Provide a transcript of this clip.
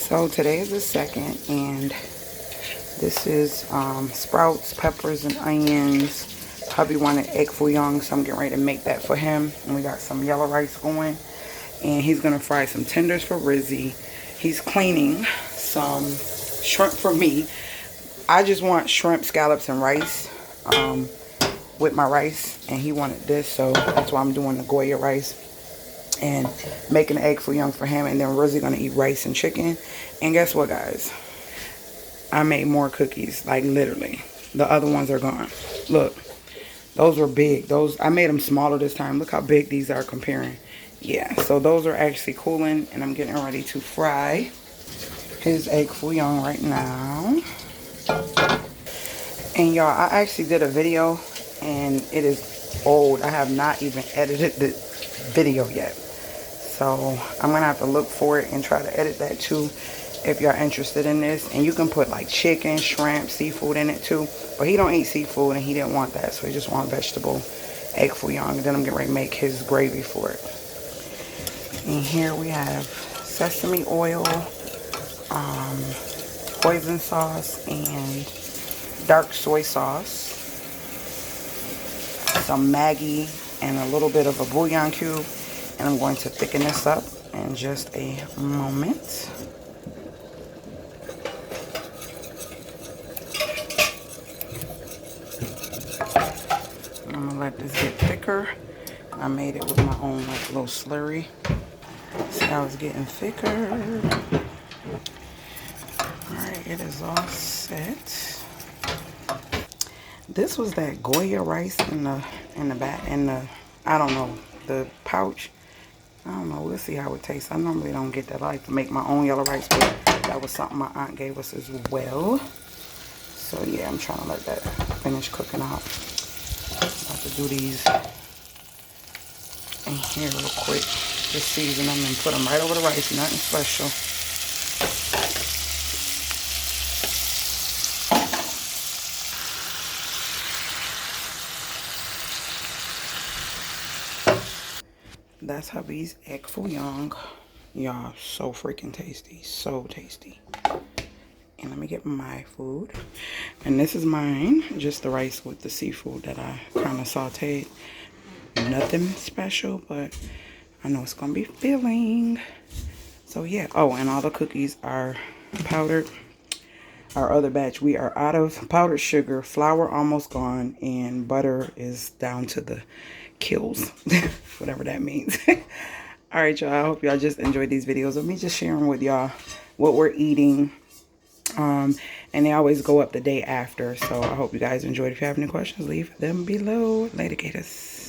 So today is the 2nd, and this is sprouts, peppers, and onions. Hubby wanted egg foo young, so I'm getting ready to make that for him. And we got some yellow rice going, and he's gonna fry some tenders for Rizzy. He's cleaning some shrimp for me. I just want shrimp, scallops, and rice with my rice, and he wanted this, so that's why I'm doing the Goya rice and making the egg foo young for him. And then Rizzy gonna eat rice and chicken. And guess what, guys? I made more cookies, like literally. The other ones are gone. Look, those were big. Those, I made them smaller this time. Look how big these are comparing. Yeah, so those are actually cooling, and I'm getting ready to fry his egg foo young right now. And y'all, I actually did a video, and it is old. I have not even edited the video yet. So I'm gonna have to look for it and try to edit that too, if y'all interested in this. And you can put like chicken, shrimp, seafood in it too. But he don't eat seafood, and he didn't want that, so he just want vegetable egg foo young. And then I'm getting ready to make his gravy for it. And here we have sesame oil, hoisin sauce, and dark soy sauce, some Maggi, and a little bit of a bouillon cube. And I'm going to thicken this up in just a moment. I'm gonna let this get thicker. I made it with my own like little slurry. See how it's getting thicker. Alright, it is all set. This was that Goya rice in the I don't know, the pouch. I don't know, we'll see how it tastes. I normally don't get that. I like to make my own yellow rice, but that was something my aunt gave us as well. So yeah, I'm trying to let that finish cooking out. I have to do these in here real quick. Just season them and put them right over the rice. Nothing special. That's hubby's egg foo young. Y'all, so freaking tasty. So tasty. And let me get my food. And this is mine. Just the rice with the seafood that I kind of sauteed. Nothing special, but I know it's going to be filling. So yeah. Oh, and all the cookies are powdered. Our other batch, we are out of powdered sugar. Flour almost gone. And butter is down to the kills. Whatever that means. All right, y'all. I hope y'all just enjoyed these videos of me just sharing with y'all what we're eating. And they always go up the day after. So I hope you guys enjoyed. If you have any questions, leave them below. Later, gators.